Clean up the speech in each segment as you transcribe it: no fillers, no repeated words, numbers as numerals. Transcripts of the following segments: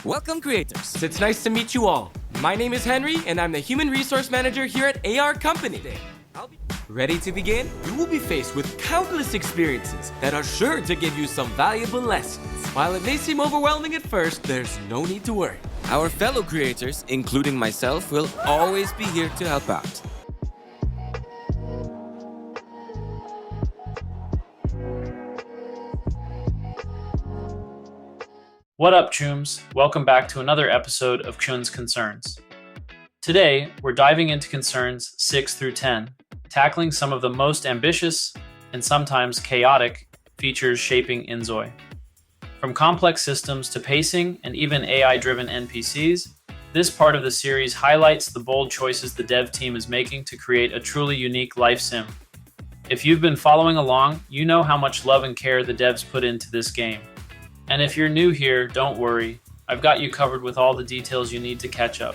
Welcome, creators. It's nice to meet you all. My name is Henry, and I'm the Human Resource Manager here at AR Company. Ready to begin? You will be faced with countless experiences that are sure to give you some valuable lessons. While it may seem overwhelming at first, there's no need to worry. Our fellow creators, including myself, will always be here to help out. What up, Chooms? Welcome back to another episode of Kjun's Concerns. Today, we're diving into concerns 6 through 10, tackling some of the most ambitious and sometimes chaotic features shaping Inzoi. From complex systems to pacing and even AI-driven NPCs, this part of the series highlights the bold choices the dev team is making to create a truly unique life sim. If you've been following along, you know how much love and care the devs put into this game. And if you're new here, don't worry, I've got you covered with all the details you need to catch up.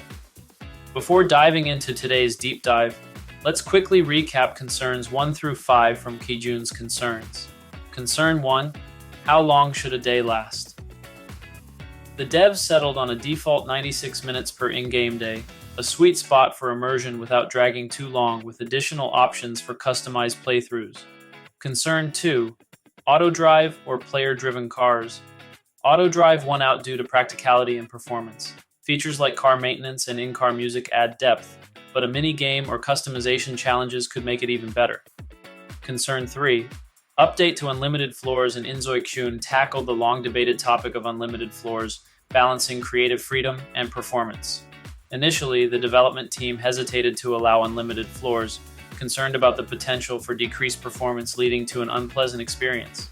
Before diving into today's deep dive, let's quickly recap concerns 1 through 5 from Kjun's concerns. Concern 1, how long should a day last? The devs settled on a default 96 minutes per in-game day, a sweet spot for immersion without dragging too long with additional options for customized playthroughs. Concern 2, auto drive or player-driven cars. Auto drive won out due to practicality and performance. Features like car maintenance and in-car music add depth, but a mini-game or customization challenges could make it even better. Concern 3. Update to unlimited floors, and Inzoi Kjun tackled the long-debated topic of unlimited floors, balancing creative freedom and performance. Initially, the development team hesitated to allow unlimited floors, concerned about the potential for decreased performance leading to an unpleasant experience.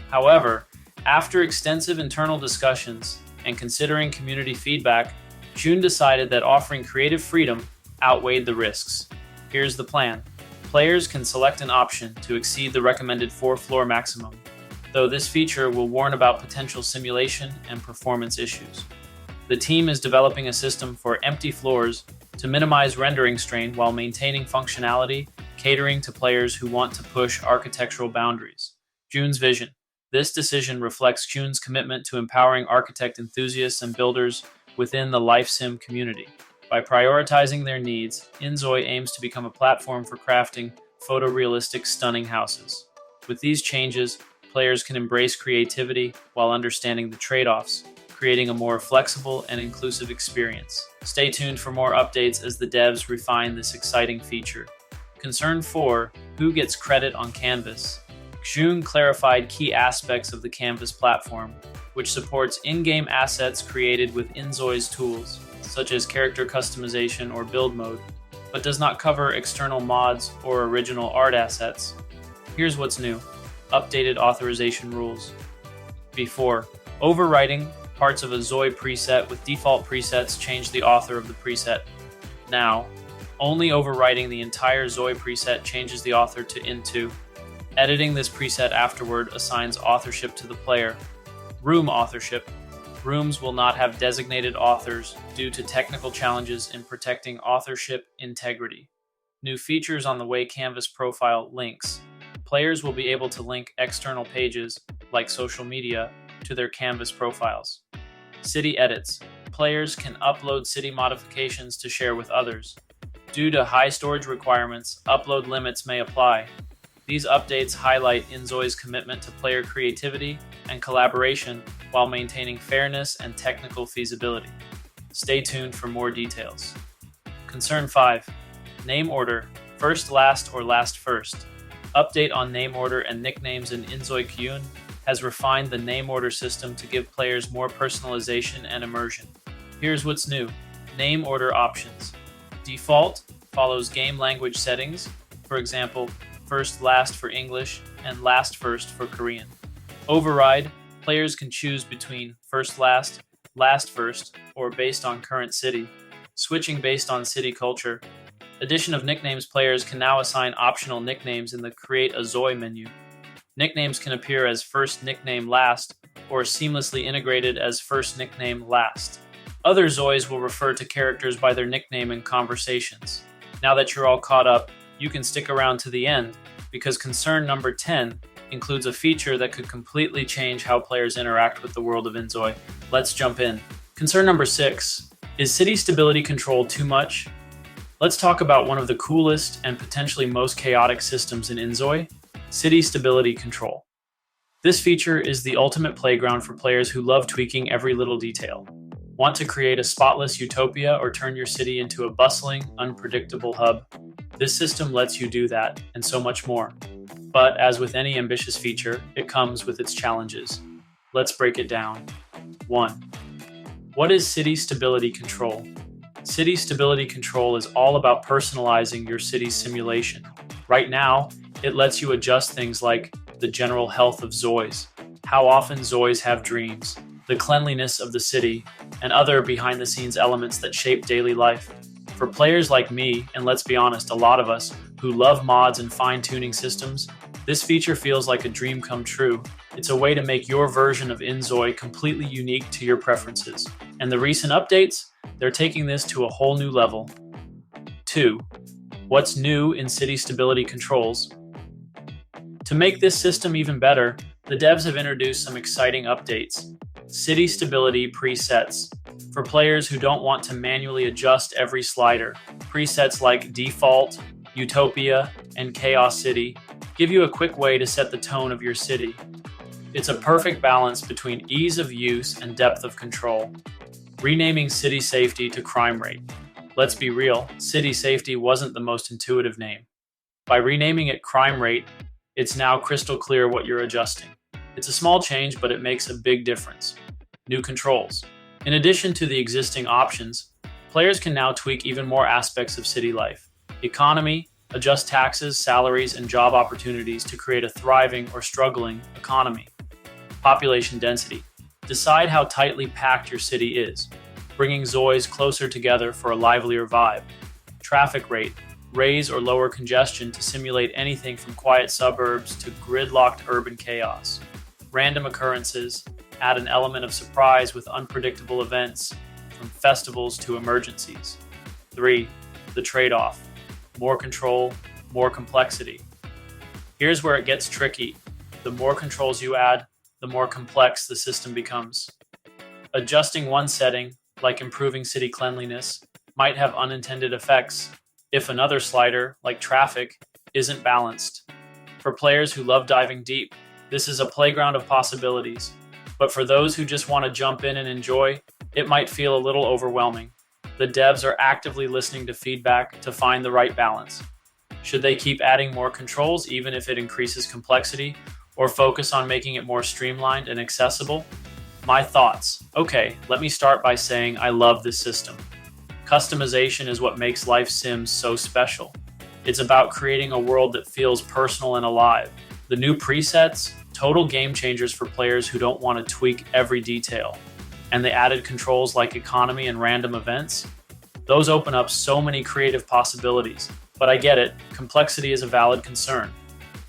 However, after extensive internal discussions and considering community feedback, Kjun decided that offering creative freedom outweighed the risks. Here's the plan. Players can select an option to exceed the recommended 4-floor maximum, though this feature will warn about potential simulation and performance issues. The team is developing a system for empty floors to minimize rendering strain while maintaining functionality, catering to players who want to push architectural boundaries. Kjun's vision. This decision reflects Kjun's commitment to empowering architect enthusiasts and builders within the life sim community. By prioritizing their needs, Inzoi aims to become a platform for crafting photorealistic, stunning houses. With these changes, players can embrace creativity while understanding the trade-offs, creating a more flexible and inclusive experience. Stay tuned for more updates as the devs refine this exciting feature. Concern 4, who gets credit on Canvas? Kjun clarified key aspects of the Canvas platform, which supports in-game assets created with Inzoi's tools, such as character customization or build mode, but does not cover external mods or original art assets. Here's what's new. Updated authorization rules. Before, overwriting parts of a Zoi preset with default presets changed the author of the preset. Now, only overwriting the entire Zoi preset changes the author to Into. Editing this preset afterward assigns authorship to the player. Room authorship. Rooms will not have designated authors due to technical challenges in protecting authorship integrity. New features on the Way Canvas profile links. Players will be able to link external pages, like social media, to their Canvas profiles. City edits. Players can upload city modifications to share with others. Due to high storage requirements, upload limits may apply. These updates highlight Inzoi's commitment to player creativity and collaboration while maintaining fairness and technical feasibility. Stay tuned for more details. Concern 5. Name order, first last or last first. Update on name order and nicknames in Inzoi Kjun has refined the name order system to give players more personalization and immersion. Here's what's new. Name order options. Default follows game language settings, for example, first last for English and last first for Korean. Override, players can choose between first last first, or based on current city. Switching based on city culture. Addition of nicknames, players can now assign optional nicknames in the Create a Zoi menu. Nicknames can appear as first nickname last, or seamlessly integrated as first nickname last. Other Zois will refer to characters by their nickname in conversations. Now that you're all caught up, you can stick around to the end, because concern number 10 includes a feature that could completely change how players interact with the world of Inzoi. Let's jump in. Concern number 6, is city stability control too much? Let's talk about one of the coolest and potentially most chaotic systems in Inzoi, city stability control. This feature is the ultimate playground for players who love tweaking every little detail. Want to create a spotless utopia or turn your city into a bustling, unpredictable hub? This system lets you do that, and so much more. But as with any ambitious feature, it comes with its challenges. Let's break it down. 1. What is city stability control? City stability control is all about personalizing your city's simulation. Right now, it lets you adjust things like the general health of Zois, how often Zois have dreams, the cleanliness of the city, and other behind-the-scenes elements that shape daily life. For players like me, and let's be honest, a lot of us, who love mods and fine-tuning systems, this feature feels like a dream come true. It's a way to make your version of Inzoi completely unique to your preferences. And the recent updates, they're taking this to a whole new level. 2. What's new in city stability controls? To make this system even better, the devs have introduced some exciting updates. City stability presets. For players who don't want to manually adjust every slider, presets like Default, Utopia, and Chaos City give you a quick way to set the tone of your city. It's a perfect balance between ease of use and depth of control. Renaming City Safety to Crime Rate. Let's be real, City Safety wasn't the most intuitive name. By renaming it Crime Rate, it's now crystal clear what you're adjusting. It's a small change, but it makes a big difference. New controls. In addition to the existing options, players can now tweak even more aspects of city life. Economy, adjust taxes, salaries, and job opportunities to create a thriving or struggling economy. Population density. Decide how tightly packed your city is, bringing Zois closer together for a livelier vibe. Traffic rate. Raise or lower congestion to simulate anything from quiet suburbs to gridlocked urban chaos. Random occurrences. Add an element of surprise with unpredictable events, from festivals to emergencies. 3. The trade-off. More control, more complexity. Here's where it gets tricky. The more controls you add, the more complex the system becomes. Adjusting one setting, like improving city cleanliness, might have unintended effects if another slider, like traffic, isn't balanced. For players who love diving deep, this is a playground of possibilities. But for those who just want to jump in and enjoy, it might feel a little overwhelming. The devs are actively listening to feedback to find the right balance. Should they keep adding more controls even if it increases complexity, or focus on making it more streamlined and accessible? My thoughts. Okay, let me start by saying I love this system. Customization is what makes life sims so special. It's about creating a world that feels personal and alive. The new presets, total game changers for players who don't want to tweak every detail. And the added controls like economy and random events, those open up so many creative possibilities. But I get it, complexity is a valid concern.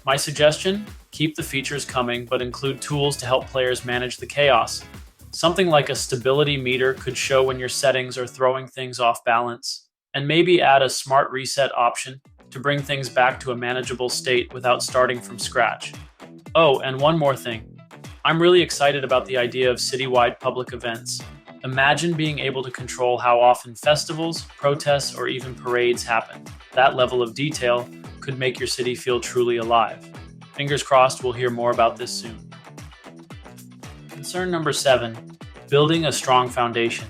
My suggestion? Keep the features coming, but include tools to help players manage the chaos. Something like a stability meter could show when your settings are throwing things off balance. And maybe add a smart reset option to bring things back to a manageable state without starting from scratch. Oh, and one more thing. I'm really excited about the idea of citywide public events. Imagine being able to control how often festivals, protests, or even parades happen. That level of detail could make your city feel truly alive. Fingers crossed we'll hear more about this soon. Concern number 7, building a strong foundation.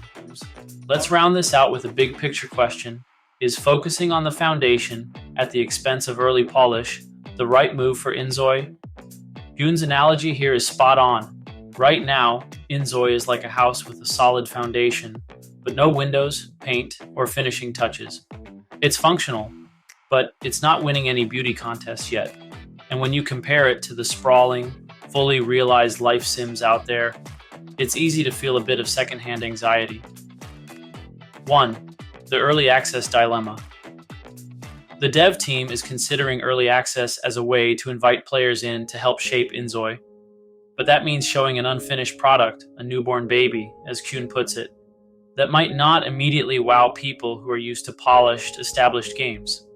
Let's round this out with a big picture question. Is focusing on the foundation at the expense of early polish the right move for Inzoi? Kjun's analogy here is spot on. Right now, Inzoi is like a house with a solid foundation, but no windows, paint, or finishing touches. It's functional, but it's not winning any beauty contests yet. And when you compare it to the sprawling, fully realized life sims out there, it's easy to feel a bit of secondhand anxiety. 1. The early access dilemma. The dev team is considering early access as a way to invite players in to help shape Inzoi. But that means showing an unfinished product, a newborn baby, as Kjun puts it, that might not immediately wow people who are used to polished, established games.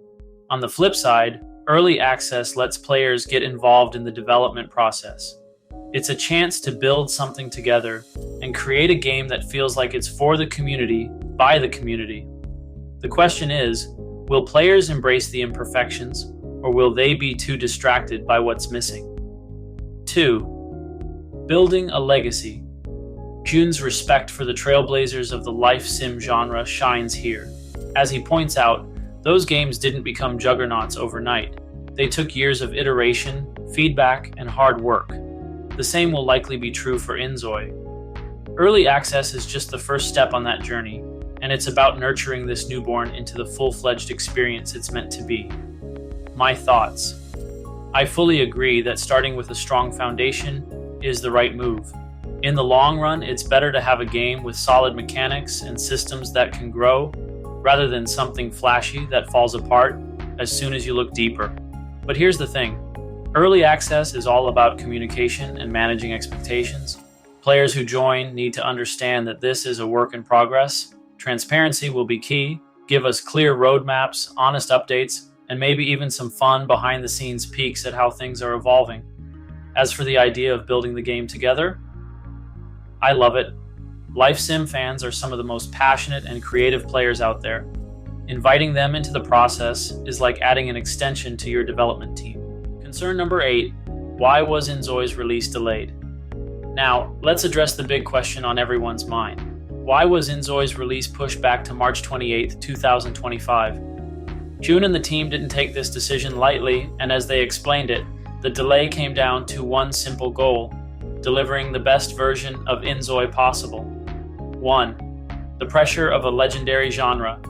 On the flip side, early access lets players get involved in the development process. It's a chance to build something together and and create a game that feels like it's for the community, by the community. The question is, will players embrace the imperfections, or will they be too distracted by what's missing? 2. Building a legacy. Kjun's respect for the trailblazers of the life sim genre shines here. As he points out, those games didn't become juggernauts overnight. They took years of iteration, feedback, and hard work. The same will likely be true for Inzoi. Early access is just the first step on that journey, and it's about nurturing this newborn into the full-fledged experience it's meant to be. My thoughts. I fully agree that starting with a strong foundation is the right move. In the long run, it's better to have a game with solid mechanics and systems that can grow, rather than something flashy that falls apart as soon as you look deeper. But here's the thing. Early access is all about communication and managing expectations. Players who join need to understand that this is a work in progress. Transparency will be key. Give us clear roadmaps, honest updates, and maybe even some fun behind-the-scenes peeks at how things are evolving. As for the idea of building the game together, I love it. Life sim fans are some of the most passionate and creative players out there. Inviting them into the process is like adding an extension to your development team. Concern number 8, why was Inzoi's release delayed? Now, let's address the big question on everyone's mind. Why was Inzoi's release pushed back to March 28, 2025? Kjun and the team didn't take this decision lightly, and as they explained it, the delay came down to one simple goal: delivering the best version of Inzoi possible. 1. The pressure of a legendary genre.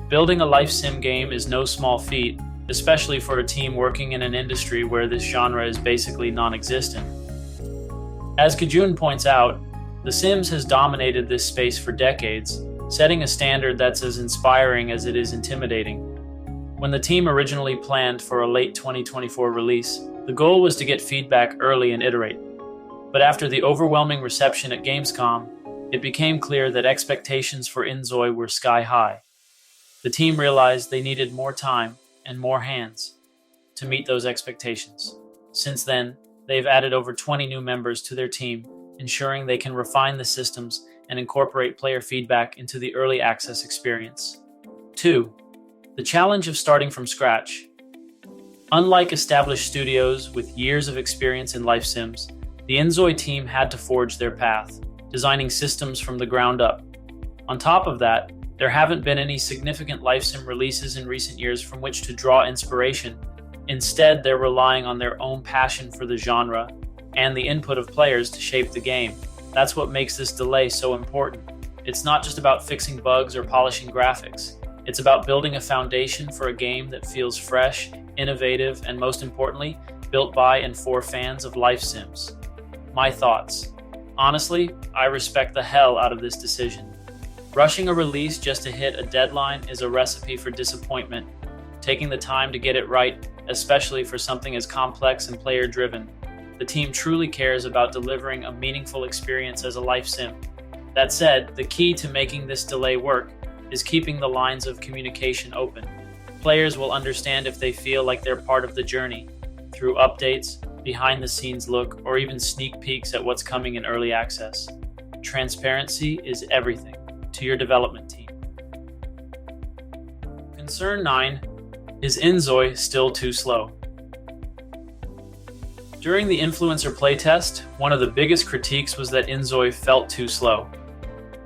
Building a life sim game is no small feat, especially for a team working in an industry where this genre is basically non-existent. As Kjun points out, The Sims has dominated this space for decades, setting a standard that's as inspiring as it is intimidating. When the team originally planned for a late 2024 release, the goal was to get feedback early and iterate. But after the overwhelming reception at Gamescom, it became clear that expectations for Inzoi were sky high. The team realized they needed more time and more hands to meet those expectations. Since then, they've added over 20 new members to their team, ensuring they can refine the systems and incorporate player feedback into the early access experience. 2. The challenge of starting from scratch. Unlike established studios with years of experience in life sims, the Inzoi team had to forge their path, designing systems from the ground up. On top of that, there haven't been any significant life sim releases in recent years from which to draw inspiration. Instead, they're relying on their own passion for the genre and the input of players to shape the game. That's what makes this delay so important. It's not just about fixing bugs or polishing graphics. It's about building a foundation for a game that feels fresh, innovative, and most importantly, built by and for fans of life sims. My thoughts. Honestly, I respect the hell out of this decision. Rushing a release just to hit a deadline is a recipe for disappointment. Taking the time to get it right, especially for something as complex and player-driven. The team truly cares about delivering a meaningful experience as a life sim. That said, the key to making this delay work is keeping the lines of communication open. Players will understand if they feel like they're part of the journey, through updates, behind-the-scenes look, or even sneak peeks at what's coming in early access. Transparency is everything to your development team. Concern 9, is Inzoi still too slow? During the influencer playtest, one of the biggest critiques was that Inzoi felt too slow.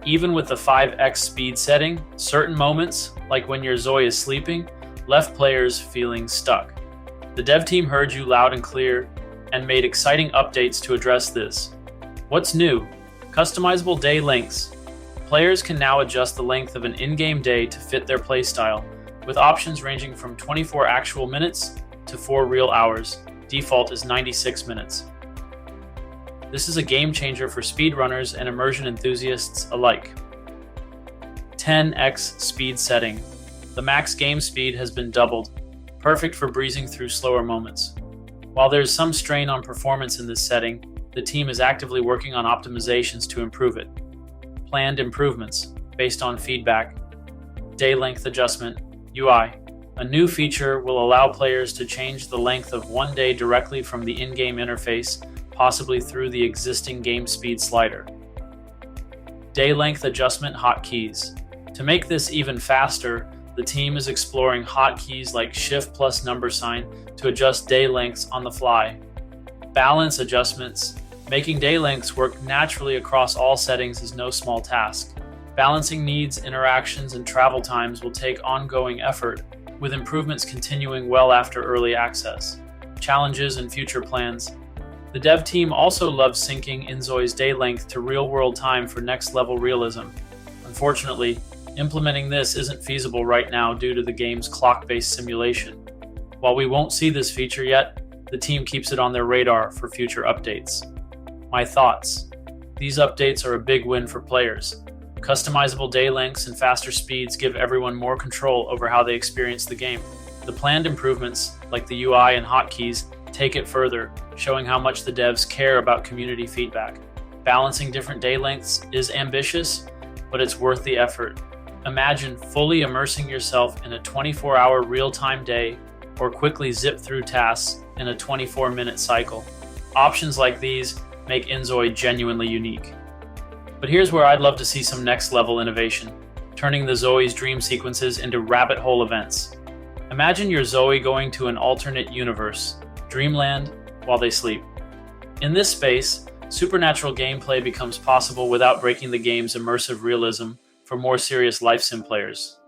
Even with the 5x speed setting, certain moments, like when your Zoi is sleeping, left players feeling stuck. The dev team heard you loud and clear and made exciting updates to address this. What's new? Customizable day lengths. Players can now adjust the length of an in-game day to fit their playstyle, with options ranging from 24 actual minutes to 4 real hours. Default is 96 minutes. This is a game changer for speedrunners and immersion enthusiasts alike. 10x speed setting. The max game speed has been doubled, perfect for breezing through slower moments. While there's some strain on performance in this setting, the team is actively working on optimizations to improve it. Planned improvements, based on feedback. Day length adjustment, UI. A new feature will allow players to change the length of one day directly from the in-game interface, possibly through the existing game speed slider. day length adjustment hotkeys. To make this even faster, the team is exploring hotkeys like Shift plus number sign to adjust day lengths on the fly. Balance adjustments. Making day lengths work naturally across all settings is no small task. Balancing needs, interactions, and travel times will take ongoing effort, with improvements continuing well after early access. Challenges and future plans. The dev team also loves syncing Inzoi's day length to real-world time for next-level realism. Unfortunately, implementing this isn't feasible right now due to the game's clock-based simulation. While we won't see this feature yet, the team keeps it on their radar for future updates. My thoughts. These updates are a big win for players. Customizable day lengths and faster speeds give everyone more control over how they experience the game. The planned improvements, like the UI and hotkeys, take it further, showing how much the devs care about community feedback. Balancing different day lengths is ambitious, but it's worth the effort. Imagine fully immersing yourself in a 24-hour real-time day or quickly zip through tasks in a 24-minute cycle. Options like these make Inzoi genuinely unique. But here's where I'd love to see some next-level innovation, turning the Zoe's dream sequences into rabbit hole events. Imagine your Zoe going to an alternate universe, Dreamland, while they sleep. In this space, supernatural gameplay becomes possible without breaking the game's immersive realism for more serious life sim players.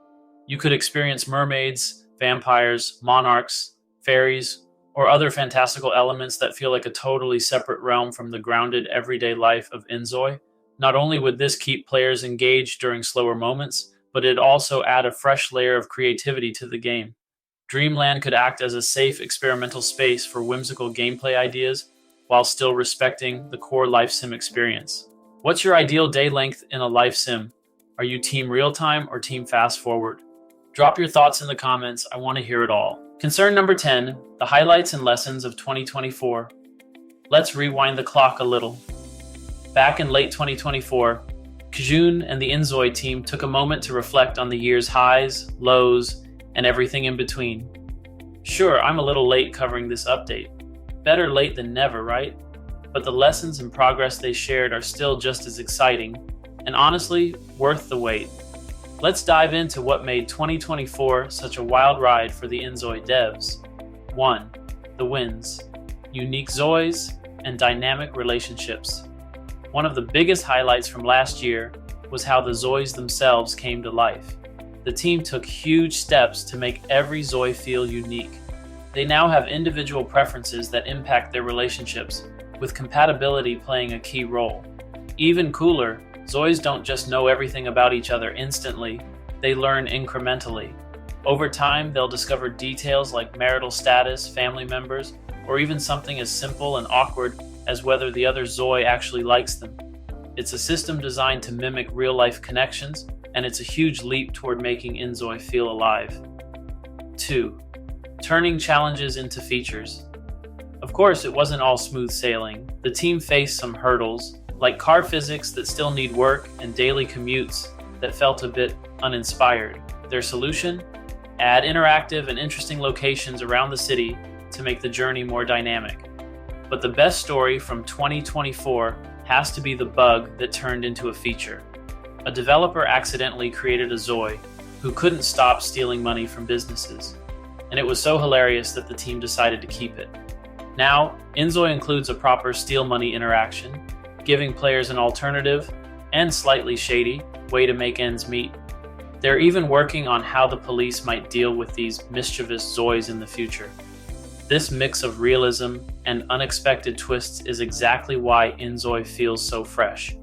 You could experience mermaids, vampires, monarchs, fairies, or other fantastical elements that feel like a totally separate realm from the grounded everyday life of Inzoi. Not only would this keep players engaged during slower moments, but it'd also add a fresh layer of creativity to the game. Dreamland could act as a safe experimental space for whimsical gameplay ideas while still respecting the core life sim experience. What's your ideal day length in a life sim? Are you team real-time or team fast-forward? Drop your thoughts in the comments. I want to hear it all. Concern number 10, the highlights and lessons of 2024. Let's rewind the clock a little. Back in late 2024, Kjun and the Inzoi team took a moment to reflect on the year's highs, lows, and everything in between. Sure, I'm a little late covering this update. Better late than never, right? But the lessons and progress they shared are still just as exciting, and honestly, worth the wait. Let's dive into what made 2024 such a wild ride for the Inzoi devs. 1. The wins. Unique Zois and dynamic relationships. One of the biggest highlights from last year was how the Zois themselves came to life. The team took huge steps to make every Zoi feel unique. They now have individual preferences that impact their relationships, with compatibility playing a key role. Even cooler, Zois don't just know everything about each other instantly, they learn incrementally. Over time, they'll discover details like marital status, family members, or even something as simple and awkward as whether the other Zoi actually likes them. It's a system designed to mimic real-life connections, and it's a huge leap toward making Inzoi feel alive. 2. Turning challenges into features. Of course, it wasn't all smooth sailing. The team faced some hurdles, like car physics that still need work and daily commutes that felt a bit uninspired. Their solution? Add interactive and interesting locations around the city to make the journey more dynamic. But the best story from 2024 has to be the bug that turned into a feature. A developer accidentally created a Zoi who couldn't stop stealing money from businesses, and it was so hilarious that the team decided to keep it. Now, Inzoi includes a proper steal money interaction, giving players an alternative, and slightly shady, way to make ends meet. They're even working on how the police might deal with these mischievous Zois in the future. This mix of realism and unexpected twists is exactly why Inzoi feels so fresh.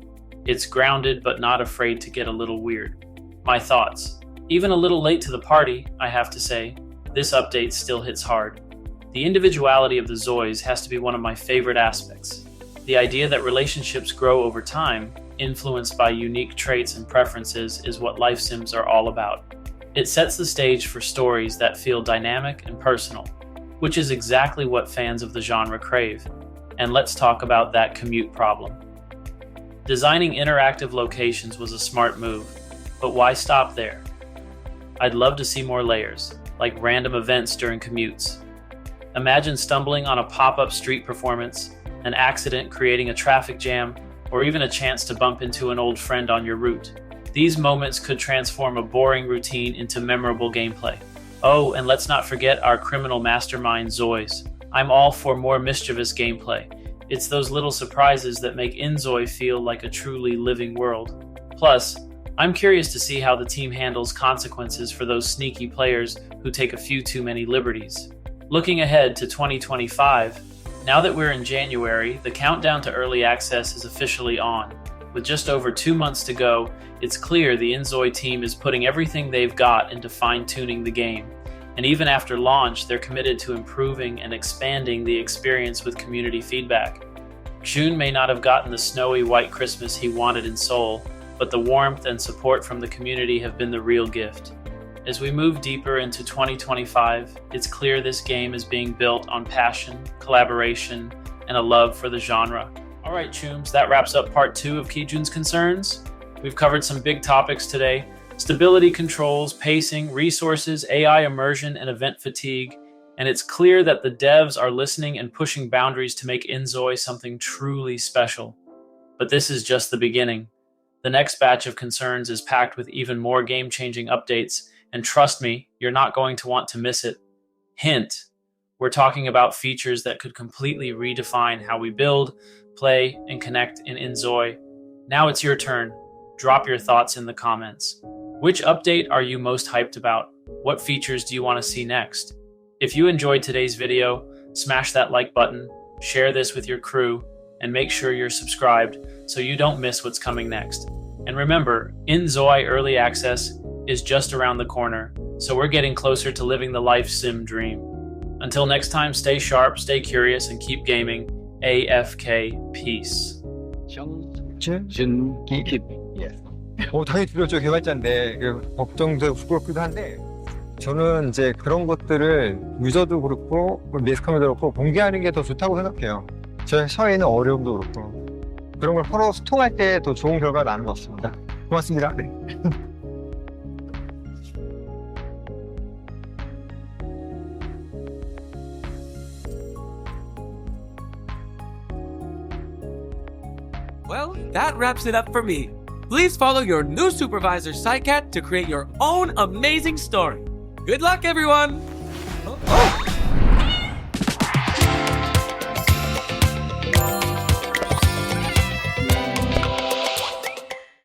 It's grounded but not afraid to get a little weird. My thoughts. Even a little late to the party, I have to say, this update still hits hard. The individuality of the Zois has to be one of my favorite aspects. The idea that relationships grow over time, influenced by unique traits and preferences, is what life sims are all about. It sets the stage for stories that feel dynamic and personal, which is exactly what fans of the genre crave. And let's talk about that commute problem. Designing interactive locations was a smart move, but why stop there? I'd love to see more layers, like random events during commutes. Imagine stumbling on a pop-up street performance, an accident creating a traffic jam, or even a chance to bump into an old friend on your route. These moments could transform a boring routine into memorable gameplay. Oh, and let's not forget our criminal mastermind Zois. I'm all for more mischievous gameplay. It's those little surprises that make Inzoi feel like a truly living world. Plus, I'm curious to see how the team handles consequences for those sneaky players who take a few too many liberties. Looking ahead to 2025, now that we're in January, the countdown to early access is officially on. With just over 2 months to go, it's clear the Inzoi team is putting everything they've got into fine-tuning the game. And even after launch, they're committed to improving and expanding the experience with community feedback. Kjun may not have gotten the snowy white Christmas he wanted in Seoul, but the warmth and support from the community have been the real gift. As we move deeper into 2025, it's clear this game is being built on passion, collaboration, and a love for the genre. All right, Chooms, that wraps up part 2 of Kjun's Concerns. We've covered some big topics today: stability controls, pacing, resources, AI immersion, and event fatigue. And it's clear that the devs are listening and pushing boundaries to make Inzoi something truly special. But this is just the beginning. The next batch of Concerns is packed with even more game-changing updates, and trust me, you're not going to want to miss it. Hint, we're talking about features that could completely redefine how we build, play, and connect in Inzoi. Now it's your turn. Drop your thoughts in the comments. Which update are you most hyped about? What features do you want to see next? If you enjoyed today's video, smash that like button, share this with your crew, and make sure you're subscribed so you don't miss what's coming next. And remember, Inzoi Early Access is just around the corner, so we're getting closer to living the life sim dream. Until next time, stay sharp, stay curious, and keep gaming. AFK Peace. 준기 예. 당연히 두렵죠. 개발자인데 걱정도 부끄럽기도 한데 저는 이제 그런 것들을 유저도 그렇고 매스컴도 그렇고 공개하는 게 더 좋다고 생각해요. 저희 사회에는 어려움도 그렇고 그런 걸 서로 소통할 때 더 좋은 결과가 나는 것 같습니다. 고맙습니다. 네. Well, that wraps it up for me. Please follow your new supervisor, Psycat, to create your own amazing story. Good luck, everyone! Oh.